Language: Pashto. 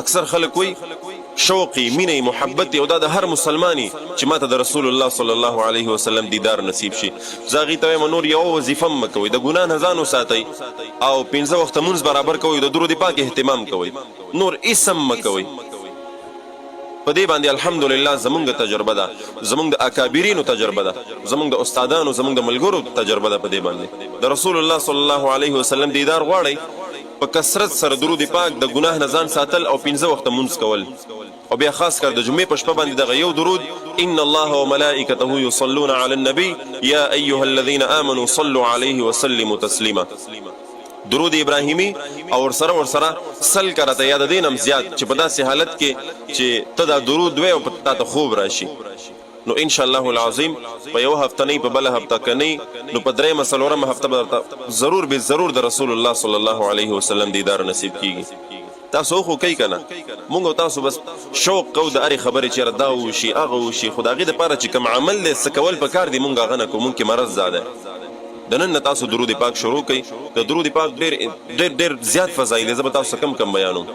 اکثر خلک وي شوقي مینه محبت او د هر مسلمانی چې ماته د رسول الله صلی الله علیه وسلم دیدار نصیب شي. زاغي ته نور یو وظیفه مکوي د ګنا نه ځانو ساتي او 15 وخت مونږ برابر کوي د درود پاک اهتمام کوي نور اسم مکوي. په دې باندې الحمدلله زمونږ تجربه ده زمونږ د اکابرینو تجربه ده زمونږ د استادانو زمونږ د ملګرو تجربه ده. په دې باندې د رسول الله صلی الله علیه وسلم دیدار غواړي په کثرت سره درود پاک د ګناه نه ځان ساتل او 15 وخت مونږ کول او بیا خاص کر د جمعې په شپه باندې دغه یو درود ان الله وملائکته یصلون علی النبی یا ایها الذین آمنوا صلوا علیه وسلموا تسلیما. درود ابراهیمی او ورسره سل کرته یاد دینم زیات چې په داسې حالت کې چې ته دا درود وې او په تا خوب راشي نو ان شاء الله العظیم په یو هفته نه په بل هفته کني نو په درې مسلورم هفته به ضرور به ضرور د رسول الله صلی الله علیه وسلم دیدار نصیب کیږي. تاسو خو کوي کنه مونږ تاسو بس شوق کو د اړ خبرې چې ردا او شي اغه او شي خدای د پاره چې کوم عمل له سکول په کار دی مونږ غنه کو مونږ کې مرز زاده د نن تاسو درود پاک شروع کړئ. د درود پاک ډېر زیات فضایل زه به تاسو کم بیانوم.